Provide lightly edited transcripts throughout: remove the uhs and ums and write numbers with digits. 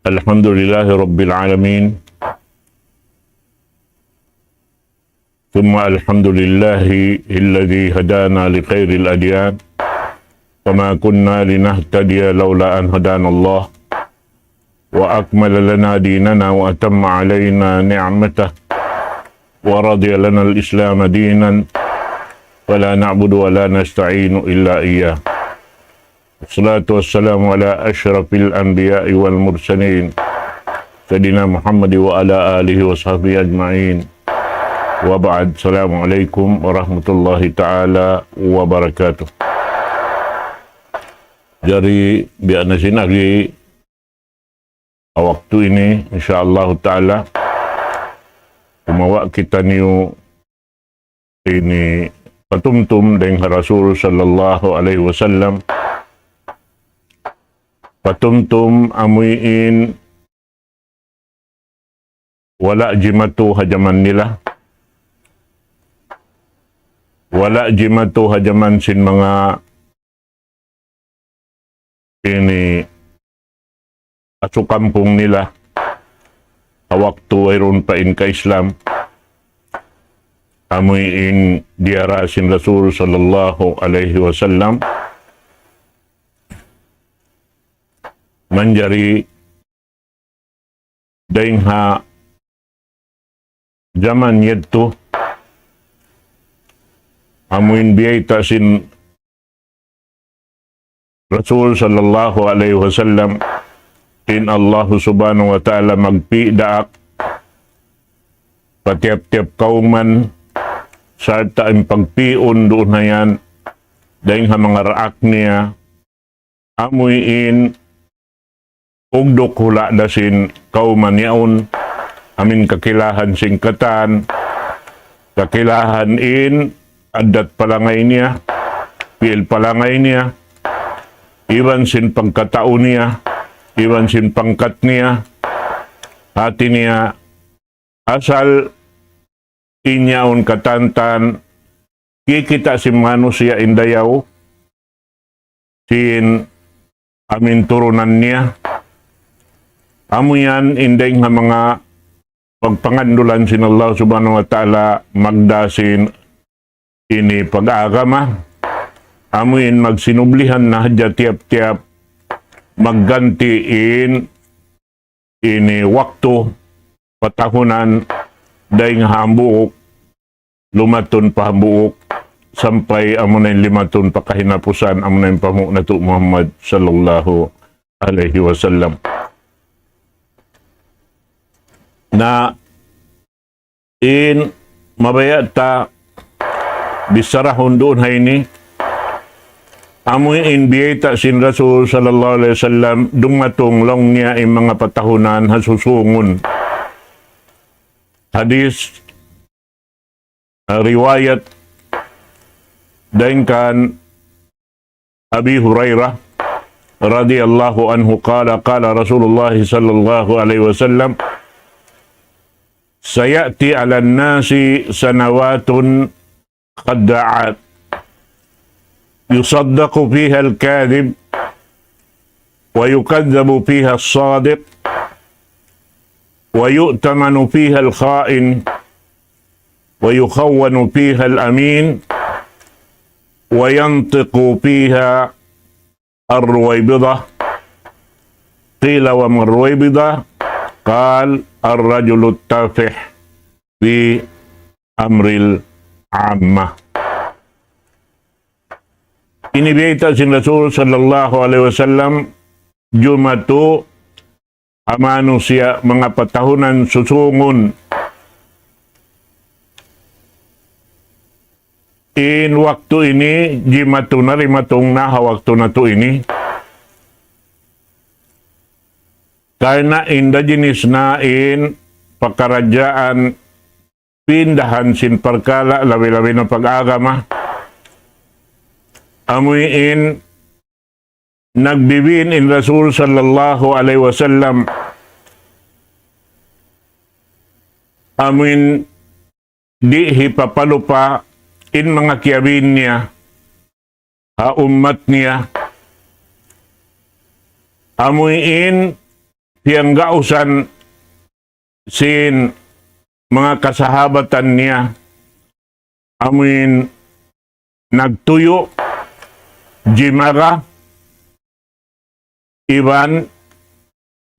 Alhamdulillahi Rabbil Alamin. Thumma alhamdulillahi alladhi hadana li khairil adyan. Wama kunna linahtadiya lawla an hadana Allah. Wa akmala lana dinana wa atamma alayna ni'matah. Wa radiya lana al-Islam dinan. Wa la na'budu wa la nasta'inu illa iyyah. Wassalatu wassalamu ala asyrafil anbiya'i wal mursalin Sayyidina Muhammad wa ala alihi wa sahbihi ajma'in. Wa ba'd. Assalamualaikum warahmatullahi ta'ala wabarakatuh. Jadi biar nasi lagi waktu ini insyaallah ta'ala kumawa kita niyo ini patumtum dengan Rasul sallallahu alaihi wasallam. Patumtum amuin wala jimatu hajaman nila. Wala jimatu hajaman sin mga ini asu kampung nila. Waktu mayroon pa in ka Islam. Amuin diara sin Rasul sallallahu alaihi wasallam. Manjari daingha zaman yaitu amuin biyaita sin Rasul sallallahu alaihi wasallam in Allah subhanahu wa ta'ala magpidaak patiap-tiap kauman sarta ang pagpion doon na yan daingha mga raak niya amuin ugdok hula dasin kauman yaon amin kakilahan singkatan kakilahan in adat palangay niya pil palangay niya iwan sin pangkatao niya iwan sin pangkat niya hati niya asal inyaon katantan kikita si manusia indayaw sin amin turunan niya. Amo yan, inday nga mga pagpangandulan sin Allah subhanahu wa ta'ala magdasin ini pag-agama. Amo yan magsinublihan na hadya tiap-tiap maggantiin ini waktu patahunan day nga hambuok lumaton pa hambuok sampay amo na yung limaton pa kahinapusan amo na yung pamuk na to Muhammad sallallahu alaihi wasallam. Na in mabayat ta bisarahon doon hay ni amoy in biyeta sin Rasul sallallahu alaihi wasallam dumatong long niya yung mga patahunan hasusungon hadis riwayat dengkan Abi Hurairah radhiyallahu anhu qala Rasulullah sallallahu alaihi wasallam sayati 'alan nasi sanawatun khadda'at yusaddaqu fiha al-kadhib wa yukadzabu fiha as-sadiq wa yu'tamanu fiha al-kha'in wa yukhawwanu fiha al-amin wa yantiqu fiha ar-ruwaybidah qila wa man ruwaybidah qal ar-rajulu tafih fi amril ammah. Inibiyata sin Rasul sallallahu alaihi wasallam jumatu amano siya mga patahunan susungon in waktu ini jimatu na rimatong na waktu na to ini karena inda jenis na in pakarajaan pindahan sin perkala labi-labi na pag-agama amuin nagbibin in Rasul sallallahu alaihi wasallam amuin di hipapalupa in mga kiyabin niya ha ummat niya amuin siyang gausan sin mga kasahabatan niya, amuin nagtuyo, jimara, iban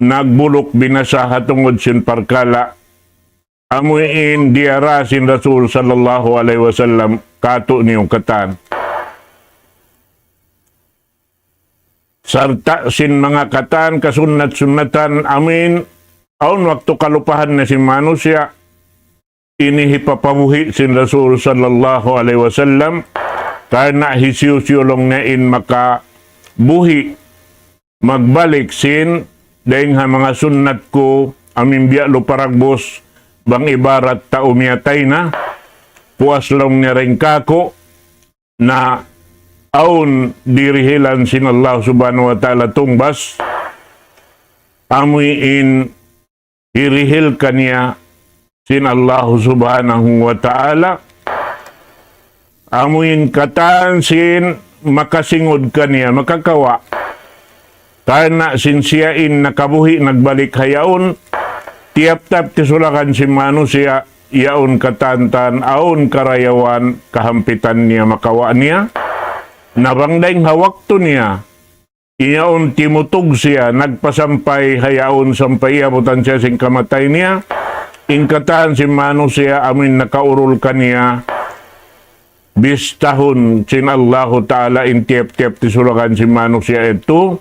nagbulok binasa hatungod sin parkala, amuin diara sin Rasul sallallahu alaihi wasallam kato niyong katan. Sarta sin mga katan kasunat-sunatan amin aun waktu kalupahan na si manusia ini hipapabuhi sin Rasul sallallahu alaihi wasallam karena hisiusyulong na in makabuhi magbalik sin dahil nga mga sunnat ko amin biya luparagbos bang ibarat ta umiyatay na puas lang niya rin kako na aun dirihilan sin Allah subhanahu wa ta'ala tungbas amuin hirihil kaniya sin Allah subhanahu wa ta'ala amuin katan sin makasingod kaniya makakawa karena sin siyain nakabuhi nagbalik hayaon tiap-tap tisulakan si manusia yaon katantan aun karayawan kahampitan niya makawa niya nabangdaing hawakto niya iyaon timutog siya nagpasampay hayaon sampay abutan siya sing kamatay niya ingkatan si manusia amin nakaurul kaniya bistahun sin Allah ta'ala in tiap-tiap tisulakan si manusia itu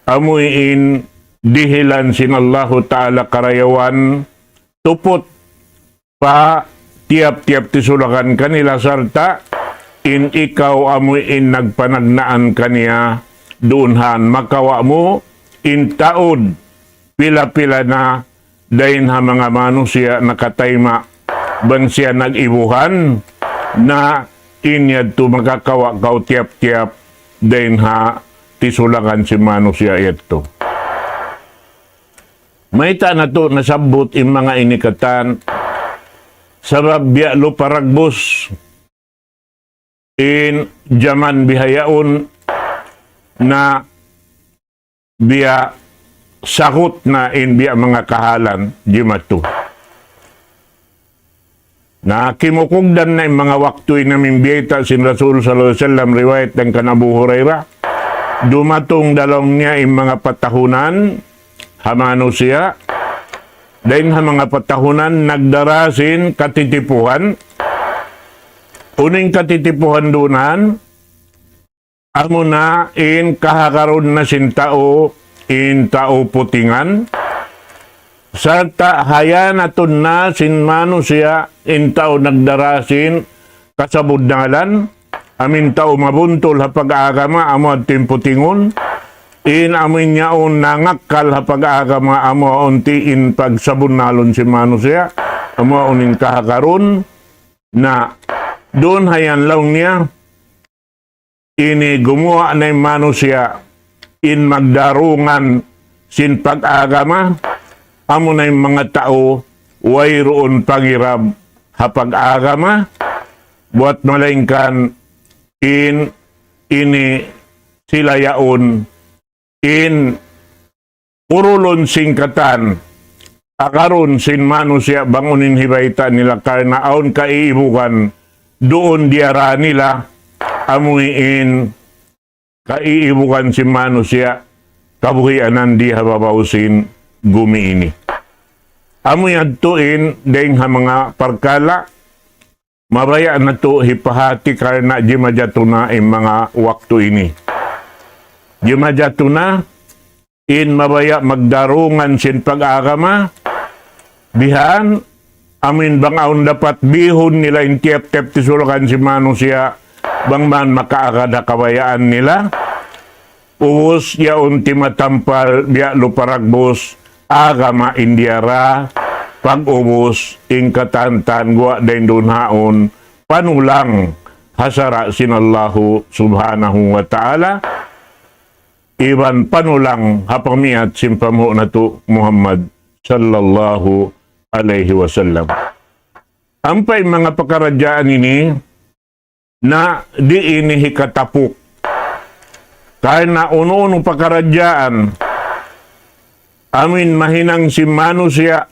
amuin dihilan sin Allah ta'ala karayawan tupot pa tiap-tiap tisulakan kanila sarta in ikaw amuin nagpanagnaan kaniya doonhan makawa mo in taod pila-pila na dahin ha mga manusia nakatayma ban siya nag-ibuhan na inyad to makakawa kaw tiap-tiap dahin ha tisulakan si manusia ito. May na to nasabot in mga inikatan sabab biya luparagbos in jaman bihayaon na biya sakot na in biya mga kahalan jimatu. Na kimukugdan na yung mga waktu na mimbiyeta sin Rasul sallallahu alaihi wasallam riwayat ng kanabu Hurairah dumatong dalong niya yung mga patahunan hamano siya dahil mga patahunan nagdarasin katitipuhan uning katitipuhan dunan amo na in kahakaron na sin tao in tao putingan sarta hayanaton na sin manusia in tao nagdarasin kasabudnalan amin tao mabuntol hapag-agama amo at timputingon in amin yaon nangakal hapag-agama amo unti in pagsabunalon si manusia amo uning kahakaron na doon hayan lang niya ini gumawa na yung manusia in magdarungan sin pag-agama amo na yung mga tao wayroon pangirab hapag-agama buat malingkan in ini sila yaon in purulon singkatan akaron sin manusia bangunin hibayta nila karena aon kaiibukan doon diara nila amuin kaiibukan si manusia kabuhianan di hababausin gumi ini amoy adtuin deng ha mga parkala mabaya na to hipahati karena jimajatuna in mga waktu ini jimajatuna in mabaya magdarungan sin pag-agama bihan amin bang aun dapat bihon nila in tiap-tiap tisulakan si manusia bang man makaagada kabayaan nila uwos yaon timatampal biya luparagbos agama indiara pag-ubos ing katantan gwa dain dunhaon panulang hasara sinallahu subhanahu wa ta'ala iban panulang hapamiat simpamu na to Muhammad sallallahu alaihi wasallam. Ampay mga pakaradyaan ini na di ini hikatapuk. Karena uno-uno pakaradyaan amin mahinang si manusia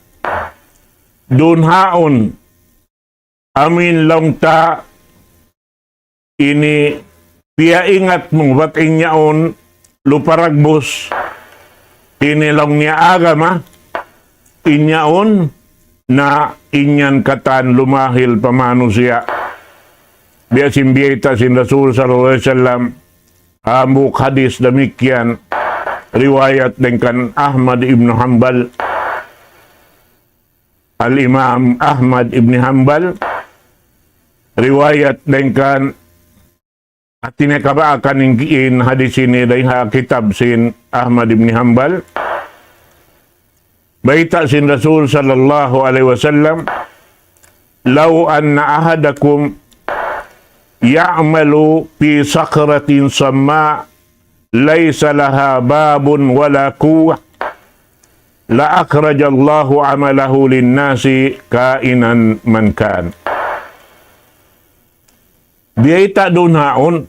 dunhaon amin lamta ini pia ingat mong bat inyaon luparagbos inilang niya agama inyaon na inyan katan lumahil pamanusia biya simbieta sin Rasul sallallahu alaihi wasallam amuk hadis demikian riwayat dengan Ahmad ibn Hanbal Al-Imam Ahmad ibn Hanbal riwayat dengan atina kaba akan ingin hadis ini dari kitab sin Ahmad ibn Hanbal baita sin Rasul sallallahu alaihi wasallam law anna ahadakum ya'malu fi sakratin sama laysa laha babun wala quwwah la akhrajallahu amalahu linnasi kainan man kan. Biyaita dunhaon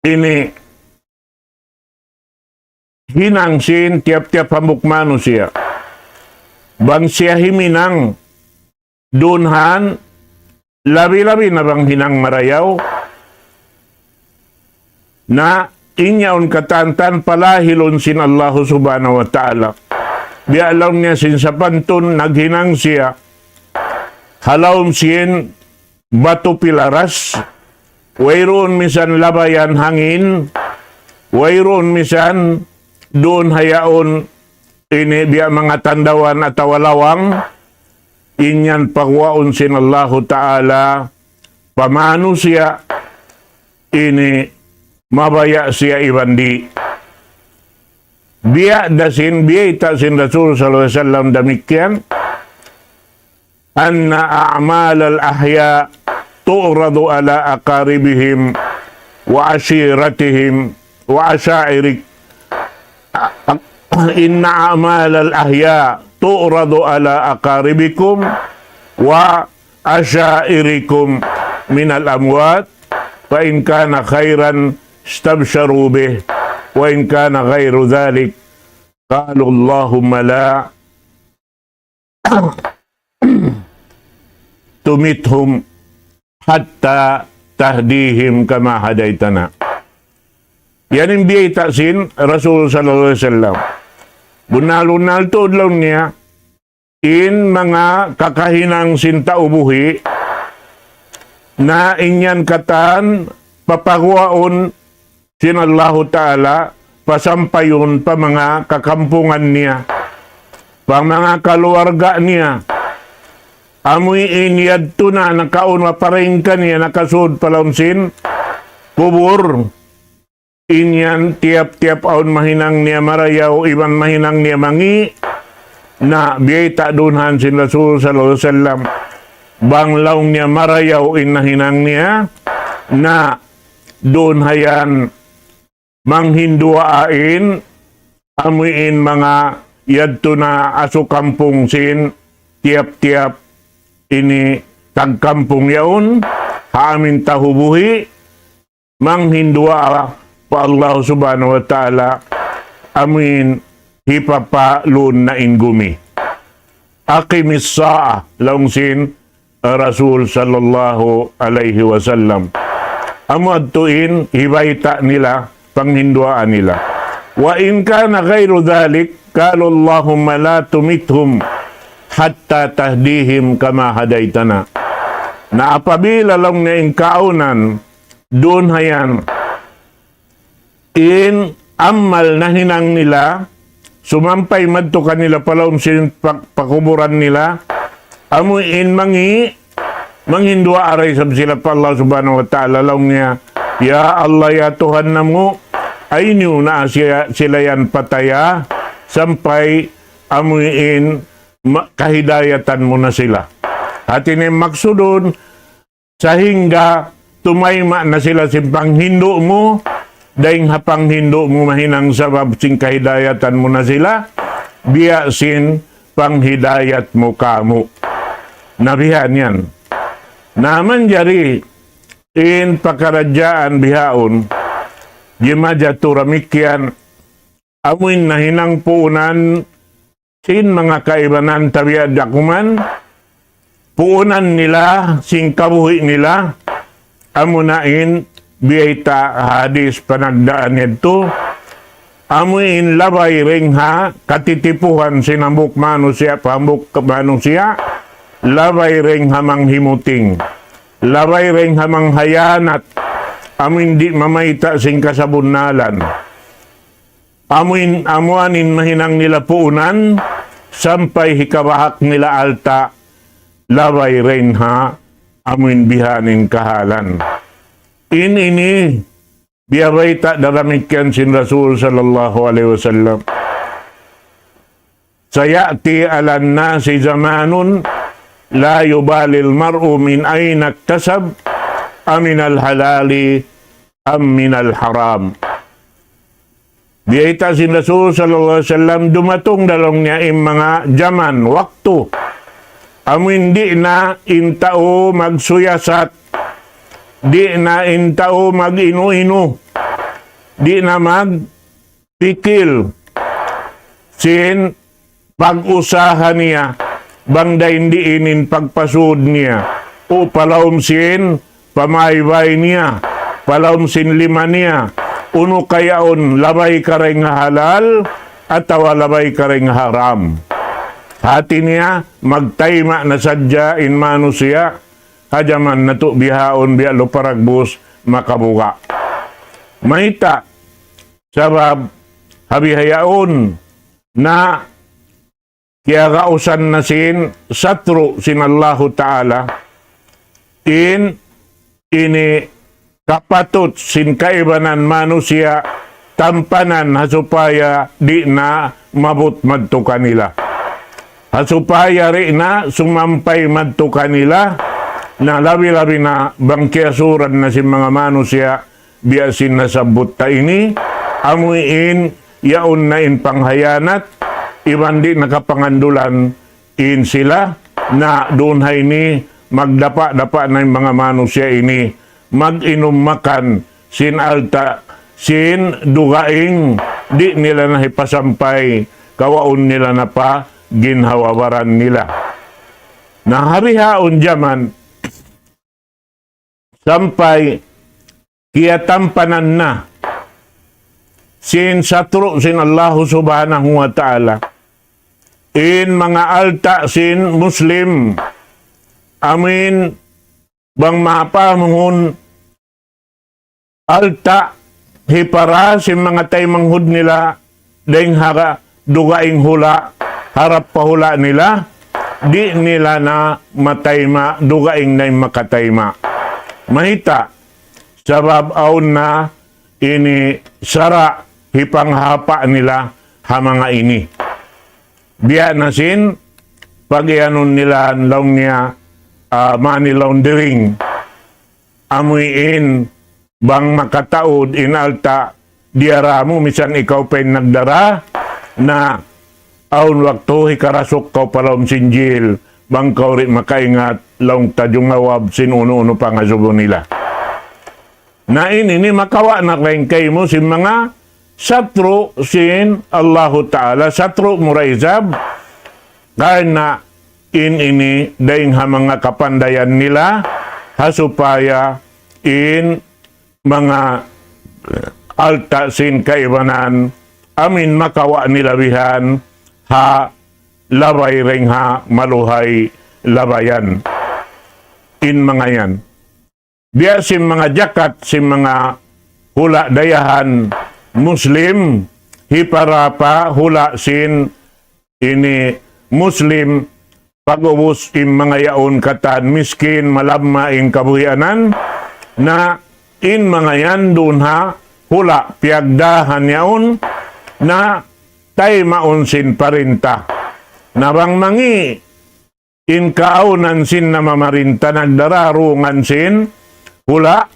ini hinangsin tiap-tiap hambuk manusia bang siya himinang dunhan labi-labi na bang hinang marayaw na inyaon katantan palahilon sin Allah subhanahu wa ta'ala biya alam niya sin sa pantun naghinang siya halawm sin batu pilaras wayroon misan labayan hangin wayroon misan doon hayaon ini biya mga tandawan at walawang inyan pagwaon sin Allah ta'ala pamano siya ini mabaya siya ibandi biya dasin biya ita sin Rasul sallallahu alaihi wasallam demikian anna a'mal al-ahya tu'radu ala aqaribihim wa ashiratihim wa ashairik inna a'mal al-ahya tu'radu ala aqaribikum wa ashairikum min al-amwat fa in kana khairan istabsharu bih wa in kana ghairu dhalik qalu Allahumma la tumithum hatta tahdihim kama hadaitana. Yan yung biyay taksin Rasul sallallahu alaihi wasallam. Bunal-unal tudlaw niya in mga kakahinang sinta ubuhi na inyan katan papagwaon sin Allah Ta'ala pasampayon pa mga kakampungan niya pa mga kaluwarga niya amoy inyadto na nakaon maparing kaniya nakasud palaunsin kubur inyan tiap-tiap aon mahinang niya marayaw iban mahinang niya mangi na biyay dunhan sin Rasul sallallahu alaihi wasallam banglaw niya marayaw inahinang niya na doon hayan manghinduain amuin mga yadto na aso kampung sin tiap-tiap ini tagkampung yaon haamin tahubuhi manghindua pa Allah subhanahu wa ta'ala amin hipapalun na ingumi akimis sa'a laungsin Rasul sallallahu alaihi wasallam amuadtuin hibayta nila panghinduaan nila wa in kana ghairu dhalik qalu Allahumma la tumithum hatta tahdihim kama hadaitana na apabila lang na ingkaunan doon hayan in amal na hinang nila sumampay madto kanila palawm sin pakuburan nila amuin manghindua aray sab sila pa Allah subhanahu wa ta'ala lang niya ya Allah ya Tuhan namu ay niyo na sila yan pataya sampay amuin kahidayatan mo na sila at ini maksudon sa hingga tumayma na sila si panghindo mo dahing hapang hindo mo mahinang sabab sing kahidayatan mo na sila biya sin panghidayat mo kamo nabihan yan naman jari in pakaradyaan bihaon Jimaja turamikyan, amuin na hinang puunan, sin mga kaibanan tabiad dakuman, puunan nila, sing kabuhi nila, amunain, biyayta hadis panagdaan nito, amuin labay ringha, katitipuhan sinambuk manusia, pambuk manusia, labay ringha manghimuting, labay ringha manghayanat, amuin di mamaita sing kasabunalan, amuanin mahinang nila puunan, sampai hikabahak nila alta, labay ringha, amuin bihanin kahalan. Ini biyabay ta daramikyan sin Rasul sallallahu alaihi wasallam. Sayati alan nasi zamanun la yubalil mar'u min ayna iktasab aminal halali am minal haram. Biyayta sin Rasul sallallahu alaihi wasallam dumatong dalong niya mga zaman, waktu. Amin di na intao magsuyasat, di na intao mag-inu-inu, di na magpikil, sin pag-usahan niya, bangday hindi inin pagpasud niya, o palawm sin pamaybay niya, palawm sin lima niya, uno kayaon labay ka rin nga halal, at labay ka rin nga haram. Hati niya, magtayma na sadya in manusia, hajaman na to bihaon biya luparagbus makabuka. Mahita, sabab habihayaon na kaya kausan na sin satro sin Allahu Ta'ala ini kapatot sin kaibanan manusia tampanan hasupaya di na mabut madto kanila. Hasupaya rin na sumampay madto kanila na labi-labi na bangkiasuran na si mga manusia biyasin na sabot ta ini amuin yaon na in panghayanat iban di nakapangandulan in sila na doon hay ni magdapa-dapa na yung mga manusia ini mag-inom makan sin alta sin dugaing di nila na hipasampay kawaon nila na pa ginhawawaran nila. Naharihaon jaman sampai kiyatampanan na sin satro sin Allah subhanahu wa ta'ala in mga alta sin Muslim amin bang mapamungun alta hipara sin mga taymanghud nila deng hara dugaing hula harap pahula nila, di nila na matayma, dugaing na makatayma. Mahita, sabab aun na ini sara hipanghapa nila ha mga ini. Biya na sin, pag ianon nila law niya money laundering, amuin bang makataod inalta, diara mo, misan ikaw pa nagdara, na aun waktu hikarasok kau palom sinjil bang kau rin makaingat laung tajong awab sin uno-uno pangasubo nila. Na ini makawa na kayo mo sin mga satro sin Allahu Ta'ala, satro muraizab karena ini daing ha mga kapandayan nila hasupaya in mga alta sin kaibanan amin makawa nilabihan ha labay ring ha maluhay labayan in mga yan. Biya sin mga jakat sin mga hula dayahan Muslim hiparapa hula sin ini Muslim pag-ubos in mga yaon katan miskin malamma in kabuhianan na in mga yan doon ha hula piagdahan yaon na tay maunsin parinta. Nabang mangi, in kaunan sin na mamarinta nagdararungan sin, hula,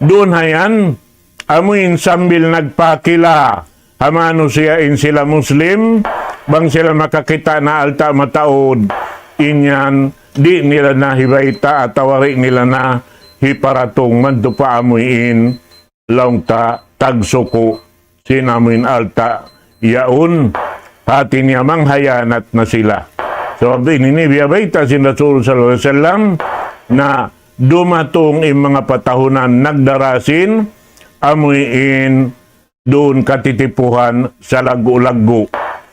doon hayan, amuin sambil nagpakila, hamano siya in sila Muslim, bang sila makakita na alta mataod, inyan, di nila na hibaita at tawari nila na hiparatong mantupa amuin, laung ta tagsuko sinamin alta yaun hati niya manghayanat na sila. So ini biyabaita si Rasul sallallahu alaihi wasallam na dumatong yung mga patahunan nagdarasin amuin doon katitipuhan sa lagu-lagu.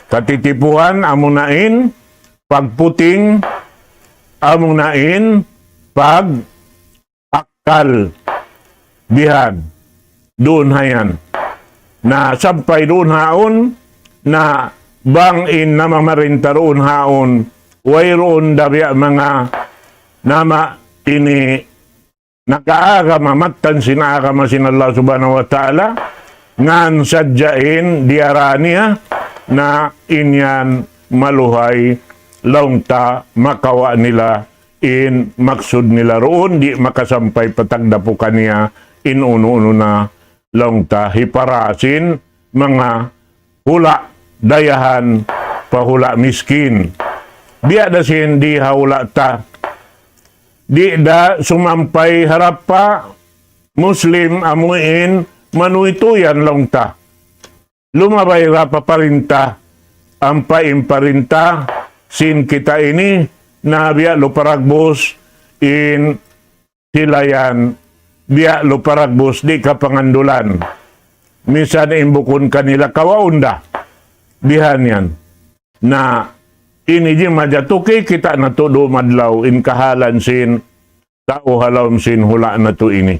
Katitipuhan amunain pagputing amunain pag akal bihan doon hayan na sampay doon haon na bangin na mamarinta roon haon wayroon dabiya mga nama ini nakaagama matan sinagama sin Allah subhanahu wa ta'ala ngan sadyain diarania na inyan maluhay launta makawa nila in maksud nila roon di makasampay patagdapukan niya in uno-uno na launta hiparasin mga hula dayahan pahula miskin biya dasin di haula ta di da sumampay harap pa Muslim amuin manuituyan launta lumabay rapa parinta ampain parinta sin kita ini na biya luparagbos in silayan biya luparagbos di kapangandulan minsan imbukon kanila kawaunda bihan yan na ini di majatuki kita na to do madlaw in kahalan sin tao halawm sin hula na to ini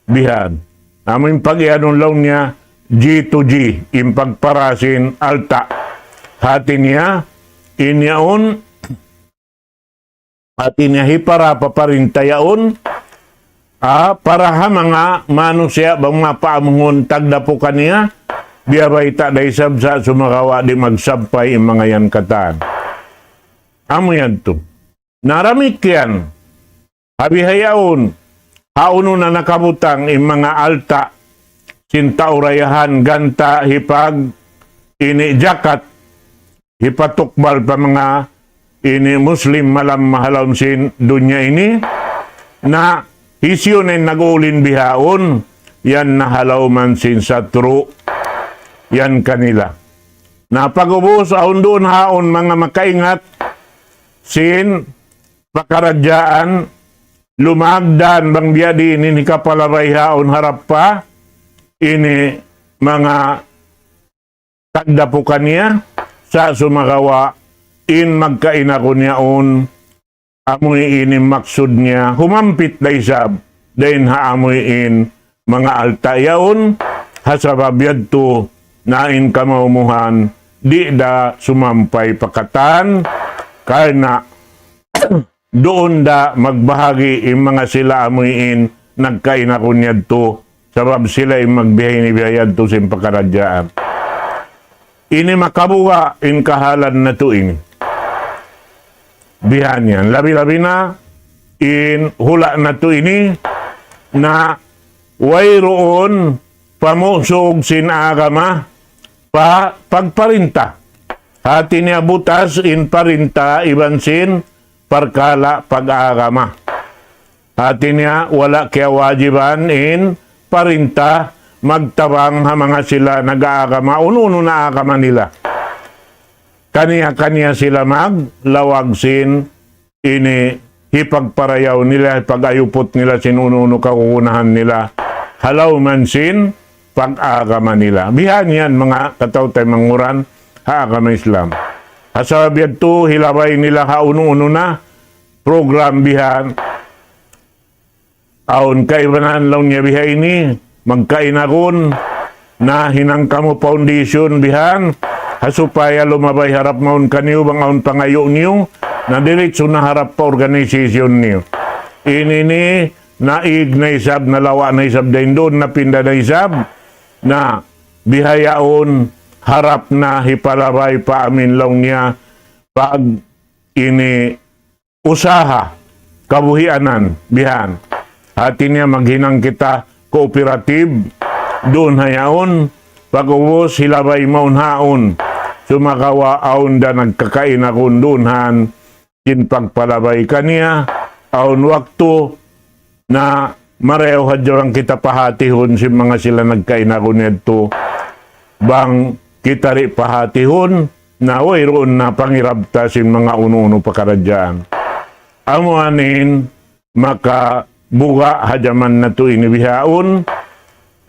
bihan amin pag-ianong law niya G to G impagparasin alta hati niya inyaon hati niya hipara paparintayaon para ha mga manusia bang mapaamungon tagdapukan niya biyabay ta day sabsa sumakawa di magsampay yung mga yan kataan amo yan to naramik yan habihayaon hauno na nakabutang yung mga alta sintaurayahan ganta hipag ini jakat hipatukbal pa mga ini Muslim malam mahalom sin dunya ini na hisyonin nag-ulin bihaon yan nahalaw man sin satro yan kanila na pag-ubos aon doon haon mga makaingat sin pakaradyaan lumagdan bang biyadi ini kapalabay haon harap pa ini mga tagdapukan niya sa sumagawa in magkainako niyaon amoy ini maksud niya humampit da isab dahin haamoy in mga alta yaon hasababiyad to nain kamaumuhan di da sumampay pakatan karena doon da magbahagi in mga sila amoy in nagkainako niya to sabab sila in magbihay ni biyayad to sin pakaradyaan ini makabuwa in kahalan na to ini bihan yan labi-labi na in hula na to ini na wayroon pamusog sin agama pagparinta hati niya butas in parinta iban sin parkala pag-agama hati niya wala kaya wajiban in parinta magtabang ha mga sila nag-aagama uno-uno na agama nila kaniya-kaniya sila maglawag sin ini hipagparayaw nila hipag-ayupot nila sin uno-uno kakukunahan nila halaw man sin pag-agama nila bihan yan mga katawtay manguran ha agama Islam hasabiyad to hilabay nila ha uno-uno na program bihan aon kaibanan lang niya bihay ini magkainakon na hinangkamo foundation bihan hasupaya lumabay harap maun kaniyo bang aon pangayo niyo na diretso na harap pa organisasyon niyo ini ni naig na isab na lawa na isab din doon na pinda na isab na bihayaon harap na hipalabay pa amin lang niya pag ini usaha kabuhianan bihan hati niya maghinang kita kooperative doon hayaon pag-ubos hilabay maun haon sumakawa aon da nagkakain akong doon han sin pagpalabay kaniya aon wakto na mareho hadyang kita pahatihon si mga sila nagkainako nito bang kita ri pahatihon na wayroon na pangirabta si mga uno-uno pakaradyaan. Amo anin makabuga hadyaman na to inibihaon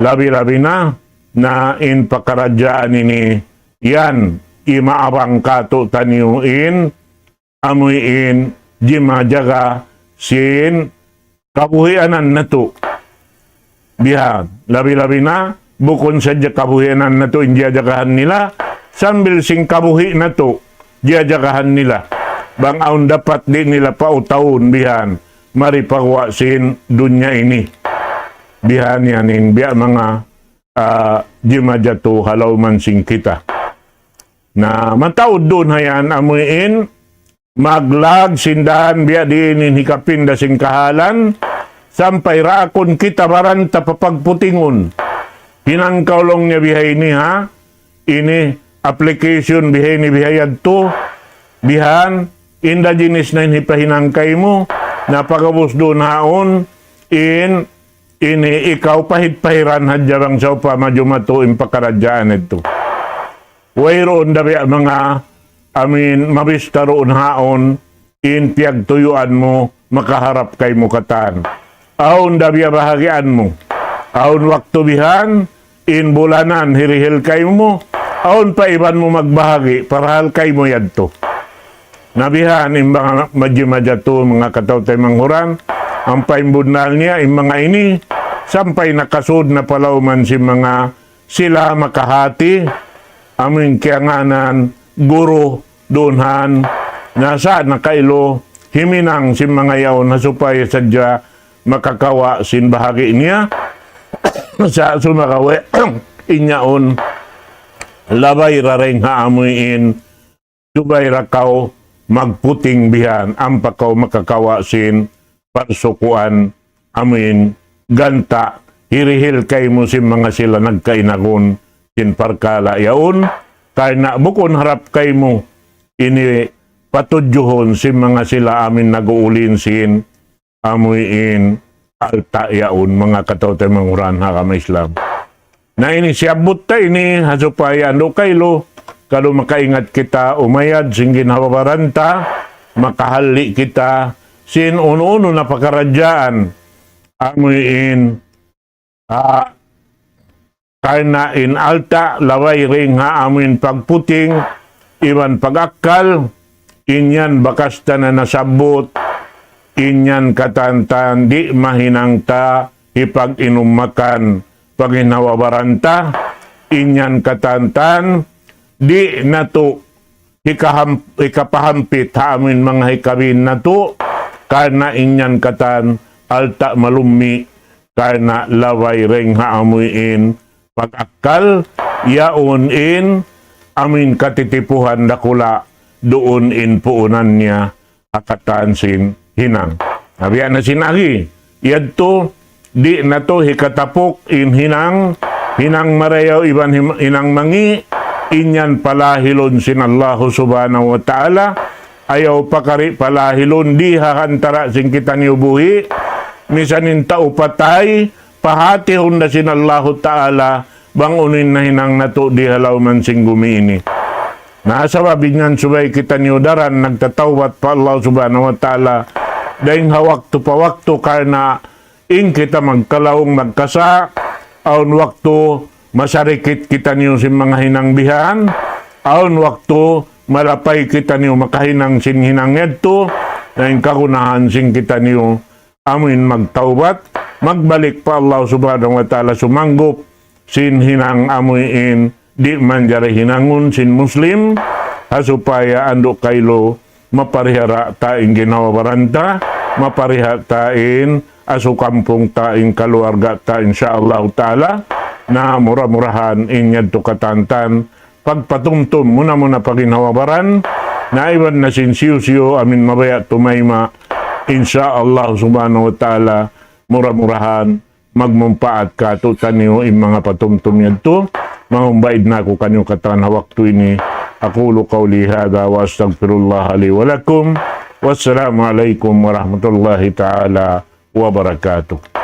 labi-labi na in pakaradyaan ini yan imaabang kato taniuin amuin jimajaga sin kabuhianan na to biha labi-labi na bukon sa kabuhianan na to injajagahan nila sambil sing kabuhi na to jajagahan nila bang aun dapat di nila pautaon bihan maripagwa sin dunya ini bihan yanin biya mga jimajato halaw man sing kita na mataod doon hayan amuin maglag sindahan biya diinin hikapin da sing kahalan sampay raakon kita baranta papagputingon hinangkaulong niya bihay ni ha ini application bihay ni bihayad to bihan inda jinis na hinipahinangkay mo napagabos doon haon ini ikaw pahit-pahiran hadyarang sa upa majumato impakaradyaan ito. Wayroon dabi mga mabista roon haon in piyagtuyuan mo makaharap kay mo katan. Aon dabi bahagian mo. Aon waktu bihan in bulanan hirihil kay mo. Aon pa iban mo magbahagi parahal kay mo yadto. Nabihan in mga madjimadyato mga katawtay manghuran ang paimbudnal niya in mga ini sampay nakasud na palawman si mga sila makahati aming kianganan guro doonhan nasa nakailo himinang si mga yaon na supaya sadya makakawa sin bahagi niya sa sumakawe inyaon labay rareng haamuin subay rakaw magputing bihan ang pakaw makakawa sin parsukuan amin ganta hirihil kay mo si mga sila nagkainakon sin parkala yaon kay na bukon harap kay mo ini patudyohon si mga sila amin naguulin sin amuin alta yaon mga katawtay manguran hakama Islam na ini siabot ta ini hasupaya ando kaylo kalo makaingat kita umayad sing ginhawabaranta makahali kita sin uno-uno na pakaradyaan amuin karna in alta laway ring ha amuin pagputing iwan pagakal inyan bakas ta na nasabot inyan katantan di mahinang ta ipag inumakan paginawabaranta inyan katantan di na to ikapahampit ha amin mga hikabin na to karna inyan katan alta malumi karna laway reng haamuin pag-akal yaon in amin katitipuhan dakula doon in puunan niya akatan sin hinang. Nabiyan na sinagi yadto di na to hikatapok in hinang marayaw iban hinang mangi inyan palahilon sin Allahu subhanahu wa ta'ala ayaw pakari palahilon di hakantara sing kita niubuhi misanin tao patay pahati hunda sin Allahu ta'ala bangunin na hinang nato di halaw man sing gumiini nasa babingan subay kita niudaran nagtatawat pa Allah subhanahu wa ta'ala dahing hawakto pa wakto karna in kita magkalawong magkasa aun wakto masarikit kita niyo sin mga hinangbihan aun wakto malapay kita niyo makahinang sin hinang edto na yung kagunahan sin kita niyo amin magtaubat magbalik pa Allah subhanahu wa ta'ala sumanggop sin hinang amuin di manjari hinangun sin muslim hasupaya ando kaylo maparihara taing ginawabaranta maparihara tain asu kampung taing kaluarga ta insyaallah ta'ala na murah-murahan inyad to katantan pagpatumtum muna paginawabaran na iwan na sinsiyo amin mabaya tumayma insyaallah subhanahu wa ta'ala murah-murahan magmumpaat ka to taniyo in mga patumtum yadto mangumbaid na ko kanyo katan waktu ini aqulu qawli hadha wa astaghfirullah li wa lakum wassalamu alaikum warahmatullahi ta'ala wabarakatuh.